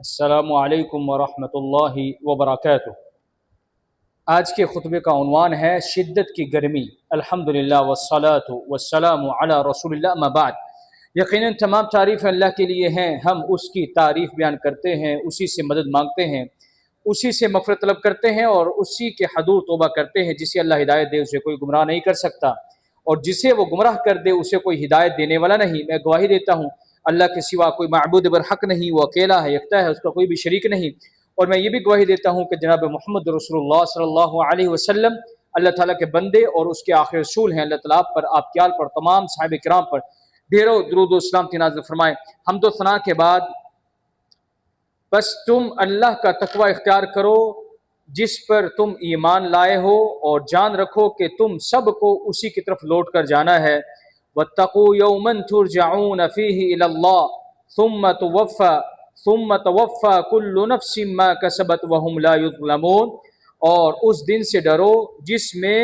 السلام علیکم ورحمۃ اللہ وبرکاتہ۔ آج کے خطبے کا عنوان ہے شدت کی گرمی۔ الحمدللہ والصلاة والسلام علی رسول اللہ، اما بعد۔ یقیناً تمام تعریف اللہ کے لیے ہیں، ہم اس کی تعریف بیان کرتے ہیں، اسی سے مدد مانگتے ہیں، اسی سے مغفرت طلب کرتے ہیں اور اسی کے حضور توبہ کرتے ہیں۔ جسے اللہ ہدایت دے اسے کوئی گمراہ نہیں کر سکتا، اور جسے وہ گمراہ کر دے اسے کوئی ہدایت دینے والا نہیں۔ میں گواہی دیتا ہوں اللہ کے سوا کوئی معبود برحق نہیں، وہ اکیلا ہے، یکتا ہے، اس کا کوئی بھی شریک نہیں۔ اور میں یہ بھی گواہی دیتا ہوں کہ جناب محمد رسول اللہ صلی اللہ علیہ وسلم اللہ تعالیٰ کے بندے اور اس کے آخری رسول ہیں۔ اللہ تعالیٰ پر، آپ کے آل پر، تمام صحابہ کرام پر ڈھیروں درود و سلامتی نازل فرمائے۔ حمد و ثنا کے بعد بس تم اللہ کا تقوی اختیار کرو جس پر تم ایمان لائے ہو، اور جان رکھو کہ تم سب کو اسی کی طرف لوٹ کر جانا ہے۔ وَاتَّقُوا يَوْمًا تُرْجَعُونَ فِيهِ إِلَى اللَّهِ ثُمَّ تُوَفَّى كُلُّ نَفْسٍ مَا كَسَبَتْ وَهُمْ لَا يُظْلَمُونَ، اور اس دن سے ڈرو جس میں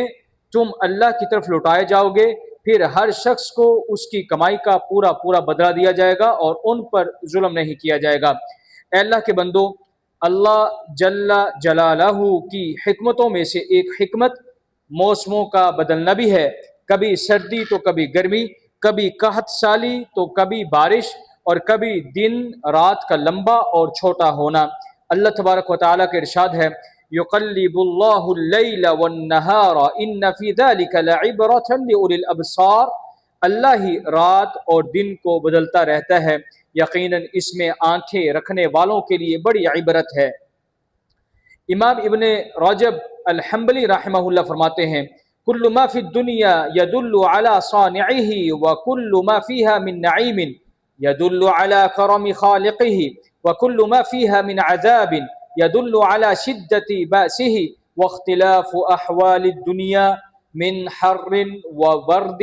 تم اللہ کی طرف لوٹائے جاؤ گے، پھر ہر شخص کو اس کی کمائی کا پورا پورا بدلہ دیا جائے گا اور ان پر ظلم نہیں کیا جائے گا۔ اے اللہ کے بندو، اللہ جل جلالہ کی حکمتوں میں سے ایک حکمت موسموں کا بدلنا بھی ہے، کبھی سردی تو کبھی گرمی، کبھی قحط سالی تو کبھی بارش، اور کبھی دن رات کا لمبا اور چھوٹا ہونا۔ اللہ تبارک و تعالیٰ کا ارشاد ہے، یقلب اللہ اللیل والنہار ان فی ذلک لعبرۃ لأولی الابصار، اللہ ہی رات اور دن کو بدلتا رہتا ہے، یقیناً اس میں آنکھیں رکھنے والوں کے لیے بڑی عبرت ہے۔ امام ابن رجب الحنبلی رحمہ اللہ فرماتے ہیں، کل ما فی الدنیا یدل علی صانعہ وکل ما فیہا من نعیم یدل علی کرم خالقہ وکل ما فیہا من عذاب یدل علی شدت بأسہ واختلاف احوال الدنیا من حر وبرد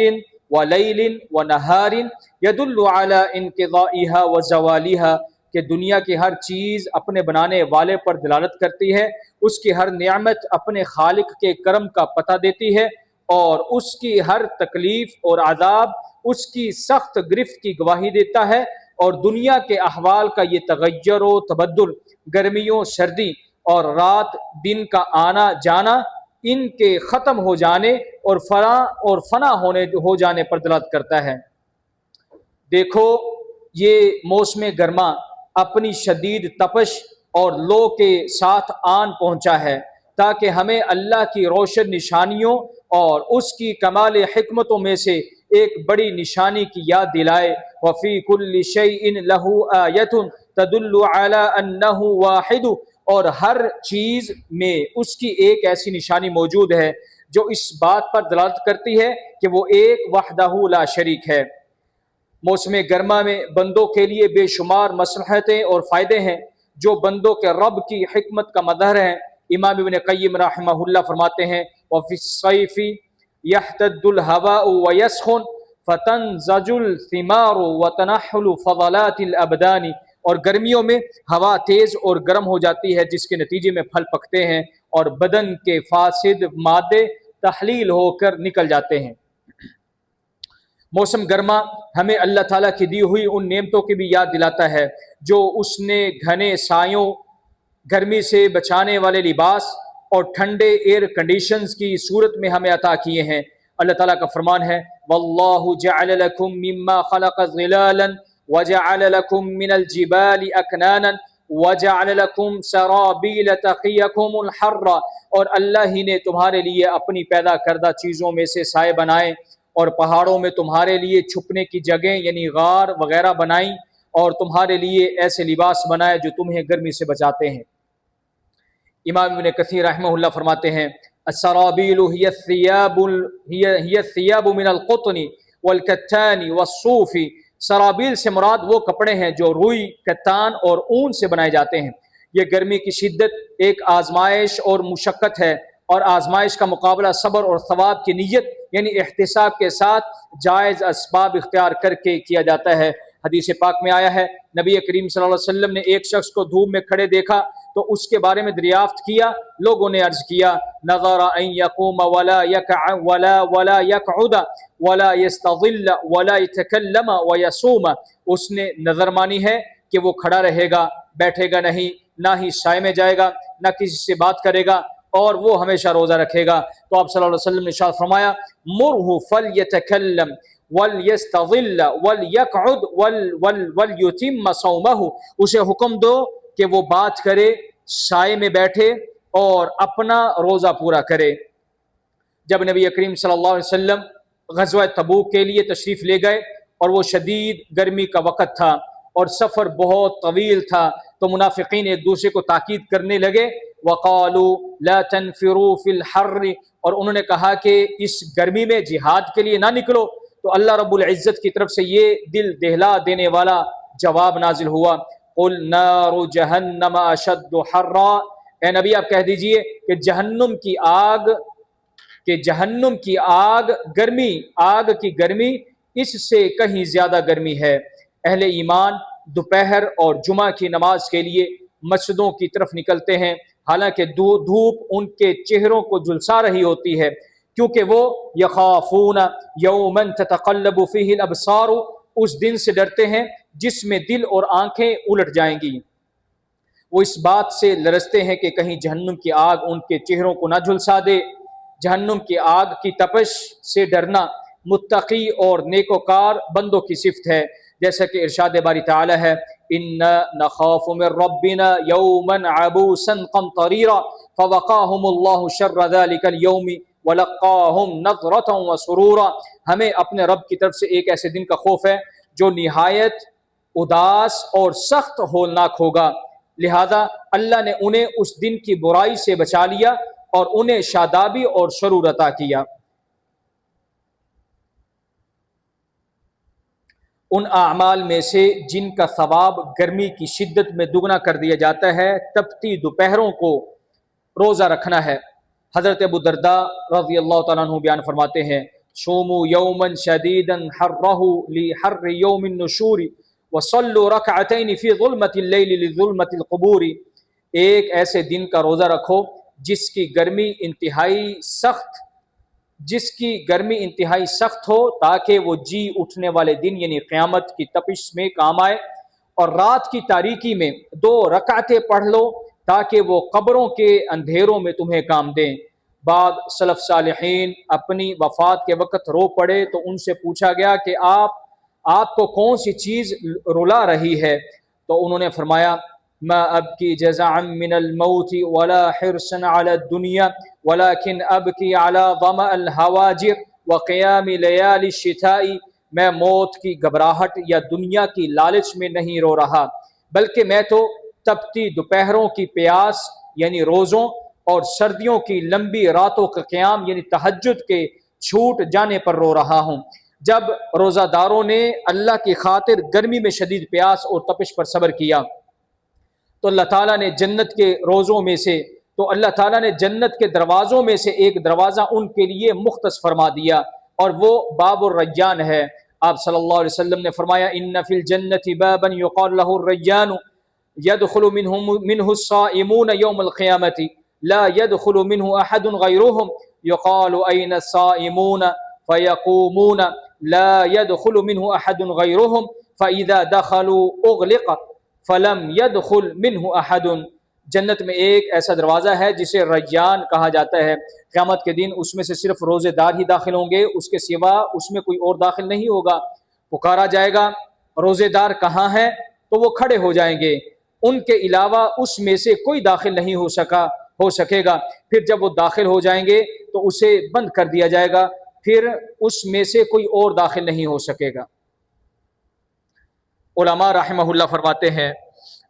ولیل ونہار یدل علی انقضائها وزوالها، کہ دنیا کی ہر چیز اپنے بنانے والے پر دلالت کرتی ہے، اس کی ہر نعمت اپنے خالق کے کرم کا پتہ دیتی ہے، اور اس کی ہر تکلیف اور عذاب اس کی سخت گرفت کی گواہی دیتا ہے۔ اور دنیا کے احوال کا یہ تغیر و تبدل، گرمیوں سردی اور رات دن کا آنا جانا، ان کے ختم ہو جانے اور فنا ہو جانے پر دلالت کرتا ہے۔ دیکھو، یہ موسم گرما اپنی شدید تپش اور لو کے ساتھ آن پہنچا ہے تاکہ ہمیں اللہ کی روشن نشانیوں اور اس کی کمال حکمتوں میں سے ایک بڑی نشانی کی یاد دلائے۔ وَفِي كُلِّ شَيْءٍ لَهُ آیَةٌ تَدُلُّ عَلَىٰ أَنَّهُ وَاحِدٌ، اور ہر چیز میں اس کی ایک ایسی نشانی موجود ہے جو اس بات پر دلالت کرتی ہے کہ وہ ایک وحدہ لا شریک ہے۔ موسم گرما میں بندوں کے لیے بے شمار مصلحتیں اور فائدے ہیں جو بندوں کے رب کی حکمت کا مظہر ہیں۔ امام ابن قیم رحمہ اللہ فرماتے ہیں، وفی الصیف یحتد الہواء ویسخن فتنزج الثمار وتنحل فضلات الابدان، اور گرمیوں میں ہوا تیز اور گرم ہو جاتی ہے جس کے نتیجے میں پھل پکتے ہیں اور بدن کے فاسد مادے تحلیل ہو کر نکل جاتے ہیں۔ موسم گرما ہمیں اللہ تعالیٰ کی دی ہوئی ان نعمتوں کی بھی یاد دلاتا ہے جو اس نے گھنے سایوں، گرمی سے بچانے والے لباس اور ٹھنڈے ایئر کنڈیشنز کی صورت میں ہمیں عطا کیے ہیں۔ اللہ تعالیٰ کا فرمان ہے، وَاللَّهُ جَعَلَ لَكُم مِّمَّا خَلَقَ ظِلَالًا وَجَعَلَ لَكُم مِّنَ الْجِبَالِ أَكْنَانًا وَجَعَلَ لَكُم سَرَابِيلَ تَقِيَكُمُ الْحَرَّ، اور اللہ ہی نے تمہارے لیے اپنی پیدا کردہ چیزوں میں سے سائے بنائے، اور پہاڑوں میں تمہارے لیے چھپنے کی جگہیں یعنی غار وغیرہ بنائیں، اور تمہارے لیے ایسے لباس بنائے جو تمہیں گرمی سے بچاتے ہیں۔ امام ابن کثیر رحمہ اللہ فرماتے ہیں، السرابیل ہی الثیاب من القطن والکتان والصوف، سرابیل سے مراد وہ کپڑے ہیں جو روئی، کتان اور اون سے بنائے جاتے ہیں۔ یہ گرمی کی شدت ایک آزمائش اور مشقت ہے، اور آزمائش کا مقابلہ صبر اور ثواب کی نیت یعنی احتساب کے ساتھ جائز اسباب اختیار کر کے کیا جاتا ہے۔ حدیث پاک میں آیا ہے، نبی کریم صلی اللہ علیہ وسلم نے ایک شخص کو دھوپ میں کھڑے دیکھا تو اس کے بارے میں دریافت کیا۔ لوگوں نے عرض کیا، نظر ان یقوم ولا یقعد ولا یستظل ولا یتکلم ویصوم، اس نے نظر مانی ہے کہ وہ کھڑا رہے گا، بیٹھے گا نہیں، نہ ہی سائے میں جائے گا، نہ کسی سے بات کرے گا، اور وہ ہمیشہ روزہ رکھے گا۔ تو آپ صلی اللہ علیہ وسلم نے ارشاد فرمایا مرہ فلیتکلم ولیستظل ولیقعد ولیتم صومہ، اسے حکم دو کہ وہ بات کرے، سائے میں بیٹھے اور اپنا روزہ پورا کرے۔ جب نبی کریم صلی اللہ علیہ وسلم غزوہ تبوک کے لیے تشریف لے گئے اور وہ شدید گرمی کا وقت تھا اور سفر بہت طویل تھا، تو منافقین ایک دوسرے کو تاکید کرنے لگے، وقالوا لا تنفروا فی الحر، اور انہوں نے کہا کہ اس گرمی میں جہاد کے لیے نہ نکلو۔ تو اللہ رب العزت کی طرف سے یہ دل دہلا دینے والا جواب نازل ہوا، قل نار جہنم اشد حرا، اے نبی آپ کہہ دیجئے کہ جہنم کی آگ کی گرمی اس سے کہیں زیادہ گرمی ہے۔ اہل ایمان دوپہر اور جمعہ کی نماز کے لیے مسجدوں کی طرف نکلتے ہیں، حالانکہ دھوپ ان کے چہروں کو جھلسا رہی ہوتی ہے، کیونکہ وہ یخافون یوما تتقلب فیہ الابصار، اس دن سے ڈرتے ہیں جس میں دل اور آنکھیں الٹ جائیں گی۔ وہ اس بات سے لرزتے ہیں کہ کہیں جہنم کی آگ ان کے چہروں کو نہ جھلسا دے۔ جہنم کی آگ کی تپش سے ڈرنا متقی اور نیکوکار بندوں کی صفت ہے، جیسا کہ ارشاد باری تعالی ہے اِنَّا نَخَافُ مِن رَبِّنَا يَوْمًا عَبُوسًا قَمْطَرِيرًا فَوَقَاهُمُ اللَّهُ شَرَّ ذَلِكَ الْيَوْمِ وَلَقَّاهُمْ نَضْرَةً وَسُرُورًا، ہمیں اپنے رب کی طرف سے ایک ایسے دن کا خوف ہے جو نہایت اداس اور سخت ہولناک ہوگا، لہذا اللہ نے انہیں اس دن کی برائی سے بچا لیا اور انہیں شادابی اور سرور عطا کیا۔ ان اعمال میں سے جن کا ثواب گرمی کی شدت میں دگنا کر دیا جاتا ہے تپتی دوپہروں کو روزہ رکھنا ہے۔ حضرت ابو درداء رضی اللہ تعالیٰ عنہ بیان فرماتے ہیں صوموا یوما شدیدا حرہ لحر یوم النشور وصلوا رکعتین فی ظلمۃ اللیل لظلمۃ القبور، ایک ایسے دن کا روزہ رکھو جس کی گرمی انتہائی سخت ہو تاکہ وہ جی اٹھنے والے دن یعنی قیامت کی تپش میں کام آئے، اور رات کی تاریکی میں 2 رکعتیں پڑھ لو تاکہ وہ قبروں کے اندھیروں میں تمہیں کام دیں۔ بعد سلف صالحین اپنی وفات کے وقت رو پڑے تو ان سے پوچھا گیا کہ آپ کو کون سی چیز رلا رہی ہے؟ تو انہوں نے فرمایا ما ابکی جزعا من الموت ولا حرصا على الدنيا ولكن ابکی على ظمأ الهواجر وقیام لیال الشتاء، میں موت کی گھبراہٹ یا دنیا کی لالچ میں نہیں رو رہا، بلکہ میں تو تپتی دوپہروں کی پیاس یعنی روزوں اور سردیوں کی لمبی راتوں کا قیام یعنی تہجد کے چھوٹ جانے پر رو رہا ہوں۔ جب روزہ داروں نے اللہ کی خاطر گرمی میں شدید پیاس اور تپش پر صبر کیا تو اللہ تعالیٰ نے جنت کے دروازوں میں سے ایک دروازہ ان کے لیے مختص فرما دیا، اور وہ باب الریان ہے۔ آپ صلی اللہ علیہ وسلم نے فرمایا ان فی الجنت بابا یقال له الریان يدخل منه الصائمون يوم القيامة لا يدخل منه احد غيرهم يقال اين الصائمون فيقومون لا يدخل منه احد غيرهم فاذا دخلوا اغلق فلم يدخل منه احد، جنت میں ایک ایسا دروازہ ہے جسے ریان کہا جاتا ہے، قیامت کے دن اس میں سے صرف روزے دار ہی داخل ہوں گے، اس کے سوا اس میں کوئی اور داخل نہیں ہوگا۔ پکارا جائے گا روزے دار کہاں ہیں تو وہ کھڑے ہو جائیں گے، ان کے علاوہ اس میں سے کوئی داخل نہیں ہو سکے گا، پھر جب وہ داخل ہو جائیں گے تو اسے بند کر دیا جائے گا، پھر اس میں سے کوئی اور داخل نہیں ہو سکے گا۔ علماء رحمہ اللہ فرماتے ہیں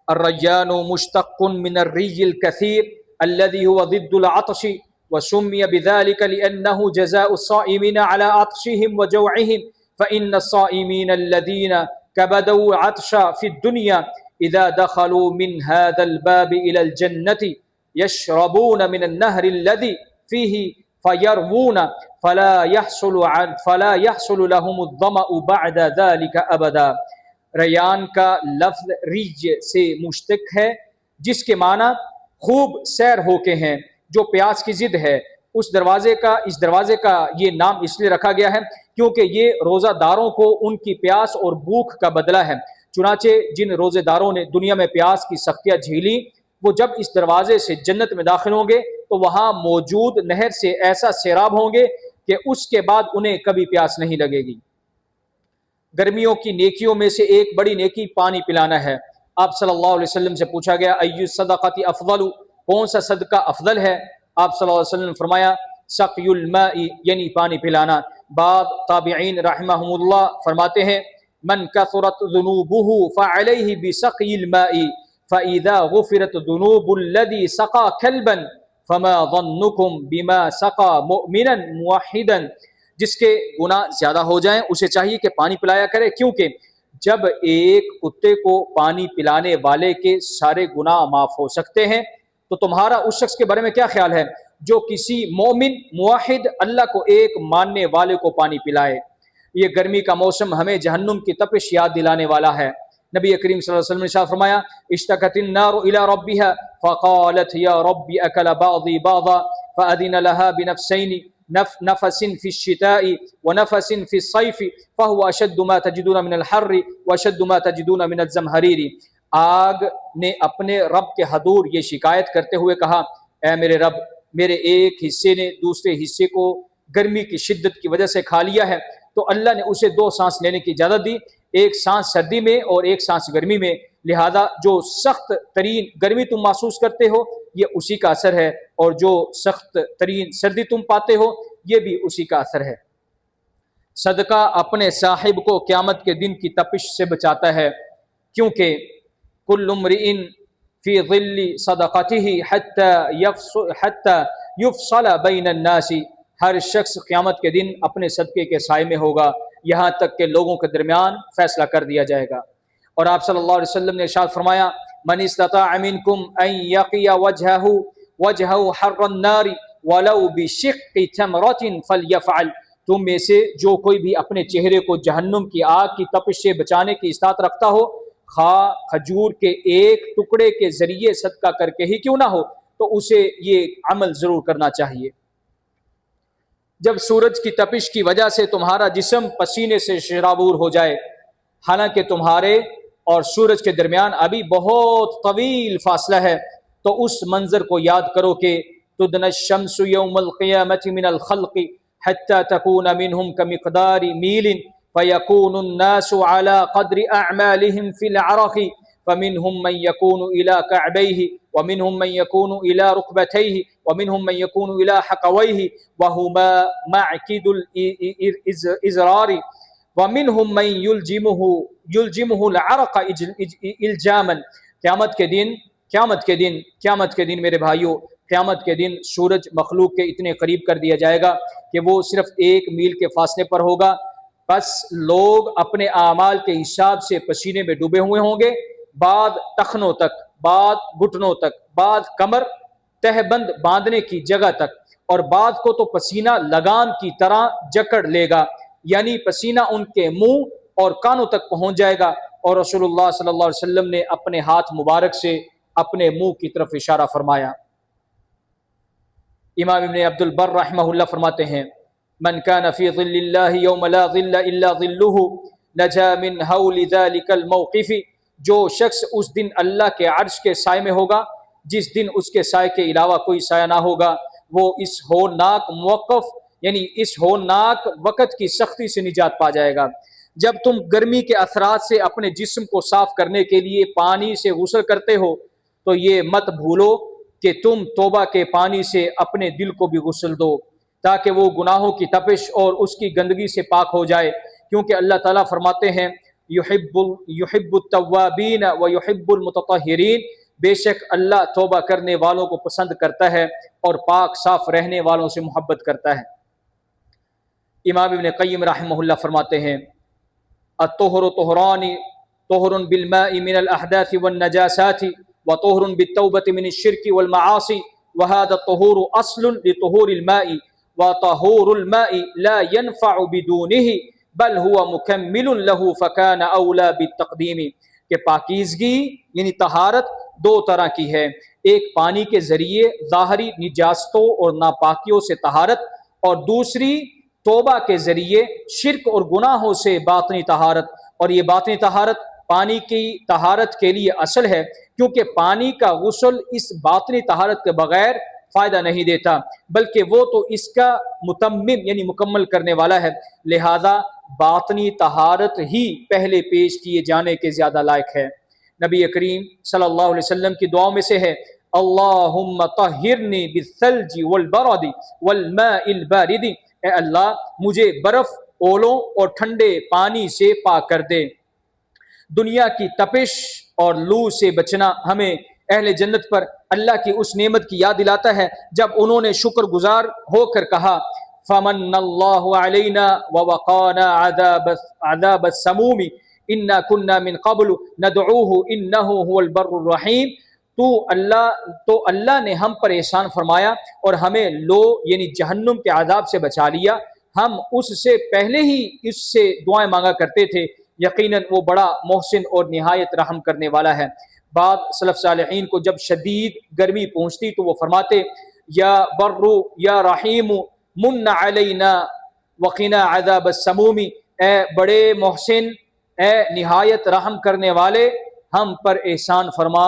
الریان مشتق من الری الکثیر الذي هو ضد العطش وسمي بذلك لأنه جزاء الصائمين على عطشهم وجوعهم فإن الصائمين الذين كبدوا عطشا في الدنيا إذا دخلوا من هذا الباب إلى الجنة يشربون من النهر الذي فيه فيروون فلا يحصل لهم الظمأ بعد ذلك أبدا۔ ریان کا لفظ ریج سے مشتق ہے جس کے معنی خوب سیر ہو کے ہیں، جو پیاس کی ضد ہے۔ اس دروازے کا یہ نام اس لیے رکھا گیا ہے کیونکہ یہ روزہ داروں کو ان کی پیاس اور بھوک کا بدلہ ہے۔ چنانچہ جن روزے داروں نے دنیا میں پیاس کی سختیاں جھیلی وہ جب اس دروازے سے جنت میں داخل ہوں گے تو وہاں موجود نہر سے ایسا سیراب ہوں گے کہ اس کے بعد انہیں کبھی پیاس نہیں لگے گی۔ گرمیوں کی نیکیوں میں سے ایک بڑی نیکی پانی پلانا ہے۔ آپ صلی اللہ علیہ وسلم سے پوچھا گیا ای الصدقۃ افضل، کون سا صدقہ افضل ہے؟ آپ صلی اللہ علیہ وسلم نے فرمایا سقی الماء، یعنی پانی پلانا۔ بعض تابعین رحمہم اللہ فرماتے ہیں من کثرت ذنوبہ فعلیہ بسقی الماء فاذا غفرت ذنوب الذی سقى کلبا فما ظنکم بما سقى مؤمنا موحدا۔ جس کے گناہ زیادہ ہو جائیں اسے چاہیے کہ پانی پلایا کرے، کیونکہ جب ایک کتے کو پانی پلانے والے کے سارے گناہ معاف ہو سکتے ہیں تو تمہارا اس شخص کے بارے میں کیا خیال ہے جو کسی مومن موحد اللہ کو ایک ماننے والے کو پانی پلائے۔ یہ گرمی کا موسم ہمیں جہنم کی تپش یاد دلانے والا ہے۔ نبی کریم صلی اللہ علیہ وسلم نے ارشاد فرمایا اشتکت النار الى ربها فقالت یا رب اکل بعضی بعضا فاذن لها بنفسین نفس في الشتاء ونفس في الصيف فهو اشد ما تجدون من الحر واشد ما تجدون من الزمهرير۔ آگ نے اپنے رب کے حضور یہ شکایت کرتے ہوئے کہا اے میرے رب، میرے ایک حصے نے دوسرے حصے کو گرمی کی شدت کی وجہ سے کھا لیا ہے، تو اللہ نے اسے دو سانس لینے کی اجازت دی، ایک سانس سردی میں اور ایک سانس گرمی میں، لہذا جو سخت ترین گرمی تم محسوس کرتے ہو یہ اسی کا اثر ہے، اور جو سخت ترین سردی تم پاتے ہو یہ بھی اسی کا اثر ہے۔ صدقہ اپنے صاحب کو قیامت کے دن کی تپش سے بچاتا ہے، کیونکہ کل امرئ فی ظل صدقته حتی یفصل بین الناس، ہر شخص قیامت کے دن اپنے صدقے کے سائے میں ہوگا یہاں تک کہ لوگوں کے درمیان فیصلہ کر دیا جائے گا۔ اور آپ صلی اللہ علیہ وسلم نے ارشاد فرمایا من استطاع منکم ان یقی وجہہ حر النار ولو بشق تمرۃ فلیفعل، تم میں سے جو کوئی بھی اپنے چہرے کو جہنم کی آگ کی تپش سے بچانے کی استطاعت رکھتا ہو، خواہ کھجور کے ایک ٹکڑے کے ذریعے صدقہ کر کے ہی کیوں نہ ہو، تو اسے یہ عمل ضرور کرنا چاہیے۔ جب سورج کی تپش کی وجہ سے تمہارا جسم پسینے سے شرابور ہو جائے، حالانکہ تمہارے اور سورج کے درمیان ابھی بہت طویل فاصلہ ہے، تو اس منظر کو یاد کرو کہ تدنى الشمس يوم القيامة من الخلق حتى تكون منهم كمقدار ميل فيكون الناس على قدر أعمالهم في العرق فمنهم من يكون إلى كعبيه ومنهم من يكون إلى ركبتيه ومنهم من يكون إلى حقويه وهما معكد الإزرار ومنهم من يلجمه العرق الجاما۔ قیامت کے دن میرے بھائیوں، قیامت کے دن سورج مخلوق کے اتنے قریب کر دیا جائے گا کہ وہ صرف 1 میل کے فاصلے پر ہوگا، بس لوگ اپنے اعمال کے حساب سے پسینے میں ڈوبے ہوئے ہوں گے، بعد ٹخنوں تک، بعد گھٹنوں تک، بعد کمر تہبند باندھنے کی جگہ تک، اور بعد کو تو پسینہ لگام کی طرح جکڑ لے گا، یعنی پسینہ ان کے منہ اور کانوں تک پہنچ جائے گا۔ اور رسول اللہ صلی اللہ علیہ وسلم نے اپنے ہاتھ مبارک سے اپنے منہ کی طرف اشارہ فرمایا۔ امام ابن عبد البر رحمہ اللہ فرماتے ہیں من کان فی ظل اللہ یوم لا ظل الا ظلہ نجا من ہول ذلک الموقف، جو شخص اس دن اللہ کے عرش کے سائے میں ہوگا جس دن اس کے سائے کے علاوہ کوئی سایہ نہ ہوگا، وہ اس ہولناک موقف یعنی اس ہولناک وقت کی سختی سے نجات پا جائے گا۔ جب تم گرمی کے اثرات سے اپنے جسم کو صاف کرنے کے لیے پانی سے غسل کرتے ہو تو یہ مت بھولو کہ تم توبہ کے پانی سے اپنے دل کو بھی غسل دو تاکہ وہ گناہوں کی تپش اور اس کی گندگی سے پاک ہو جائے، کیونکہ اللہ تعالیٰ فرماتے ہیں یحب التوابین و یحب المتطہرین، بے شک اللہ توبہ کرنے والوں کو پسند کرتا ہے اور پاک صاف رہنے والوں سے محبت کرتا ہے۔ امام ابن قیم رحمہ اللہ فرماتے ہیں الطہر طہران طہر بالماء من الاحداث والنجاسات وطہر بالتوبة من الشرك والمعاصی وهذا الطہور اصل لطہور الماء وطہور الماء لا ينفع بدونه بل هو مکمل له فكان اولى بالتقدیم، کہ پاکیزگی یعنی طہارت 2 طرح کی ہے، ایک پانی کے ذریعے ظاہری نجاستوں اور ناپاکیوں سے طہارت، اور دوسری توبہ کے ذریعے شرک اور گناہوں سے باطنی طہارت، اور یہ باطنی طہارت پانی کی طہارت کے لیے اصل ہے، کیونکہ پانی کا غسل اس باطنی طہارت کے بغیر فائدہ نہیں دیتا، بلکہ وہ تو اس کا متمم یعنی مکمل کرنے والا ہے، لہذا باطنی طہارت ہی پہلے پیش کیے جانے کے زیادہ لائق ہے۔ نبی کریم صلی اللہ علیہ وسلم کی دعاؤں میں سے ہے اللہم طہرنی بالثلج والبرد والماء البارد، اے اللہ مجھے برف، اولوں اور ٹھنڈے پانی سے پاک کر دے۔ دنیا کی تپش اور لو سے بچنا ہمیں اہل جنت پر اللہ کی اس نعمت کی یاد دلاتا ہے جب انہوں نے شکر گزار ہو کر کہا فمن اللہ علینا ووقانا عذاب السموم انا كنا من قبل ندعوه انه هو البر الرحیم، تو اللہ نے ہم پر احسان فرمایا اور ہمیں لو یعنی جہنم کے عذاب سے بچا لیا، ہم اس سے پہلے ہی اس سے دعائیں مانگا کرتے تھے، یقیناً وہ بڑا محسن اور نہایت رحم کرنے والا ہے۔ بعض سلف صالحین کو جب شدید گرمی پہنچتی تو وہ فرماتے یا برو یا رحیم من علینا وقنا عذاب السموم، اے بڑے محسن، اے نہایت رحم کرنے والے، ہم پر احسان فرما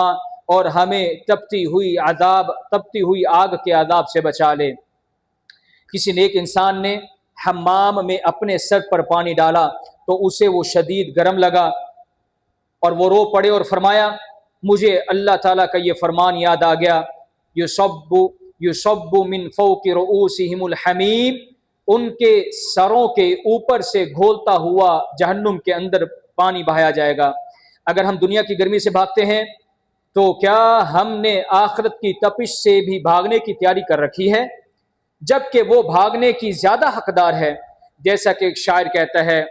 اور ہمیں تپتی ہوئی آگ کے عذاب سے بچا لے۔ کسی نیک انسان نے حمام میں اپنے سر پر پانی ڈالا تو اسے وہ شدید گرم لگا اور وہ رو پڑے اور فرمایا مجھے اللہ تعالیٰ کا یہ فرمان یاد آ گیا یصب من فوق رؤوسہم الحمیم، ان کے سروں کے اوپر سے گھولتا ہوا جہنم کے اندر پانی بہایا جائے گا۔ اگر ہم دنیا کی گرمی سے بھاگتے ہیں تو کیا ہم نے آخرت کی تپش سے بھی بھاگنے کی تیاری کر رکھی ہے، جبکہ وہ بھاگنے کی زیادہ حقدار ہے؟ جیسا کہ ایک شاعر کہتا ہے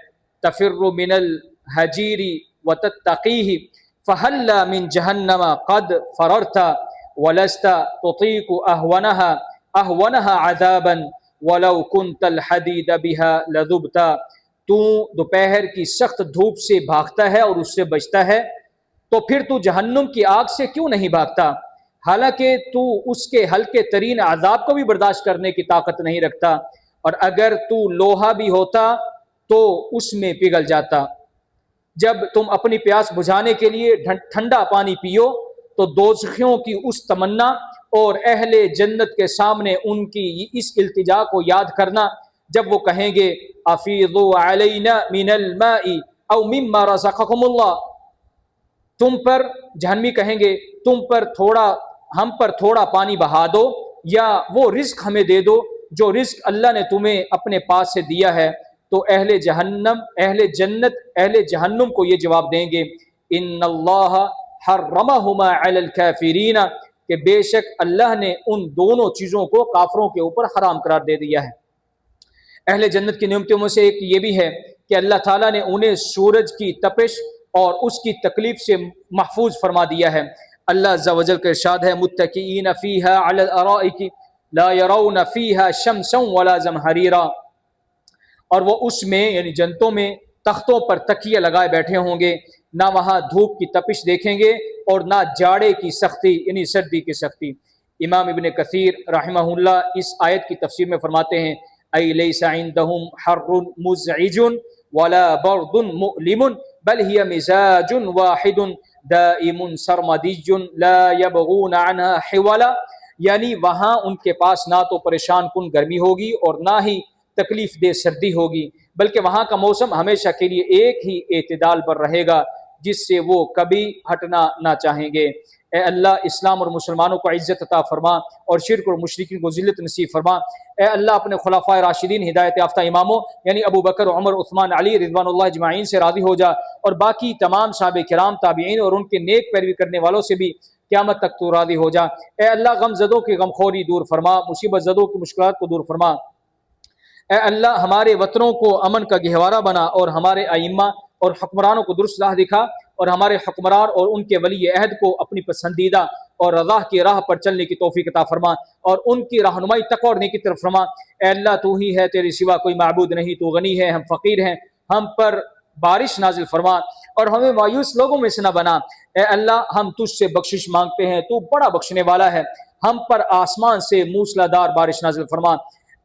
تفر من الحجیر وتتقیہ فہل من جہنم قد فررت ولست تطیق اہونها عذابا ولو كنت الحدید بها لذبت، تو دوپہر کی سخت دھوپ سے بھاگتا ہے اور اس سے بچتا ہے، تو پھر تو جہنم کی آگ سے کیوں نہیں بھاگتا، حالانکہ تو اس کے ہلکے ترین عذاب کو بھی برداشت کرنے کی طاقت نہیں رکھتا، اور اگر تو لوہا بھی ہوتا تو اس میں پگھل جاتا۔ جب تم اپنی پیاس بجھانے کے لیے ٹھنڈا پانی پیو تو دوزخیوں کی اس تمنا اور اہل جنت کے سامنے ان کی اس التجا کو یاد کرنا جب وہ کہیں گے افیضوا علینا من الماء او مما رزقکم اللہ، تم پر جہنمی کہیں گے ہم پر تھوڑا پانی بہا دو یا وہ رزق ہمیں دے دو جو رزق اللہ نے تمہیں اپنے پاس سے دیا ہے، تو اہل جہنم کو یہ جواب دیں گے ان اللہ حرمہما علی الکافرین، کہ بے شک اللہ نے ان دونوں چیزوں کو کافروں کے اوپر حرام قرار دے دیا ہے۔ اہل جنت کی نعمتوں میں سے ایک یہ بھی ہے کہ اللہ تعالیٰ نے انہیں سورج کی تپش اور اس کی تکلیف سے محفوظ فرما دیا ہے۔ اللہ عز و جل کا ارشاد ہے متکئین فیہا علی الارائک لا یرون فیہا شمسا ولا زمہریرا، اور وہ اس میں یعنی جنتوں میں تختوں پر تکیے لگائے بیٹھے ہوں گے، نہ وہاں دھوپ کی تپش دیکھیں گے اور نہ جاڑے کی سختی یعنی سردی کی سختی۔ امام ابن کثیر رحمہ اللہ اس آیت کی تفسیر میں فرماتے ہیں ای لیس عندهم حر مزعج ولا برد مؤلم بل هي مزاج واحد دائم سرمدی لا يبغون عنها حولا، یعنی وہاں ان کے پاس نہ تو پریشان کن گرمی ہوگی اور نہ ہی تکلیف دہ سردی ہوگی، بلکہ وہاں کا موسم ہمیشہ کے لیے ایک ہی اعتدال پر رہے گا جس سے وہ کبھی ہٹنا نہ چاہیں گے۔ اے اللہ اسلام اور مسلمانوں کو عزت عطا فرما اور شرک اور مشرکین کو ذلت نصیب فرما۔ اے اللہ اپنے خلفائے راشدین ہدایت یافتہ اماموں یعنی ابو بکر، عمر، عثمان، علی رضوان اللہ اجمعین سے راضی ہو جا، اور باقی تمام صحابہ کرام، تابعین اور ان کے نیک پیروی کرنے والوں سے بھی قیامت تک تو راضی ہو جا۔ اے اللہ غم زدوں کی غمخوری دور فرما، مصیبت زدوں کی مشکلات کو دور فرما۔ اے اللہ ہمارے وطنوں کو امن کا گہوارہ بنا اور ہمارے ائمہ اور حکمرانوں کو درست راہ دکھا، اور ہمارے حکمران اور ان کے ولی عہد کو اپنی پسندیدہ اور رضا کی راہ پر چلنے کی توفیق عطا فرما اور ان کی رہنمائی تقوی اور نیکی کی طرف فرما۔ اے اللہ تو ہی ہے، تیرے سوا کوئی معبود نہیں، تو غنی ہے، ہم فقیر ہیں، ہم پر بارش نازل فرما اور ہمیں مایوس لوگوں میں سے نہ بنا۔ اے اللہ ہم تجھ سے بخشش مانگتے ہیں، تو بڑا بخشنے والا ہے، ہم پر آسمان سے موسلا دار بارش نازل فرما۔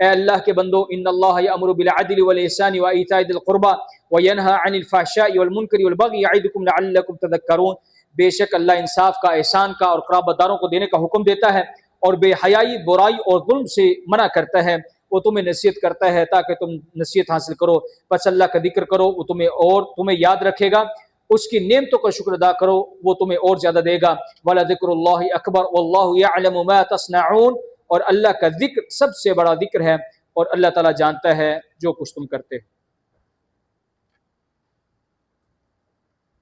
اے اللہ کے بندو ان اللہ یأمر بالعدل والإحسان وإیتاء ذی القربى وَيَنْهَى عَنِ الْفَحْشَاءِ وَالْمُنْكَرِ وَالْبَغْيِ يَعِظُكُمْ لَعَلَّكُمْ تَذَكَّرُونَ۔ بے شک اللہ انصاف کا، احسان کا اور قرابت داروں کو دینے کا حکم دیتا ہے، اور بے حیائی، برائی اور ظلم سے منع کرتا ہے۔ وہ تمہیں نصیحت کرتا ہے تاکہ تم نصیحت حاصل کرو، پس اللہ کا ذکر کرو، وہ تمہیں یاد رکھے گا، اس کی نعمتوں کا شکر ادا کرو، وہ تمہیں اور زیادہ دے گا۔ وَلَذِكْرُ اللَّهِ أَكْبَرُ وَاللَّهُ يَعْلَمُ مَا تَصْنَعُونَ، اور اللہ کا ذکر سب سے بڑا ذکر ہے، اور اللہ تعالیٰ جانتا ہے جو کچھ تم کرتے ہو۔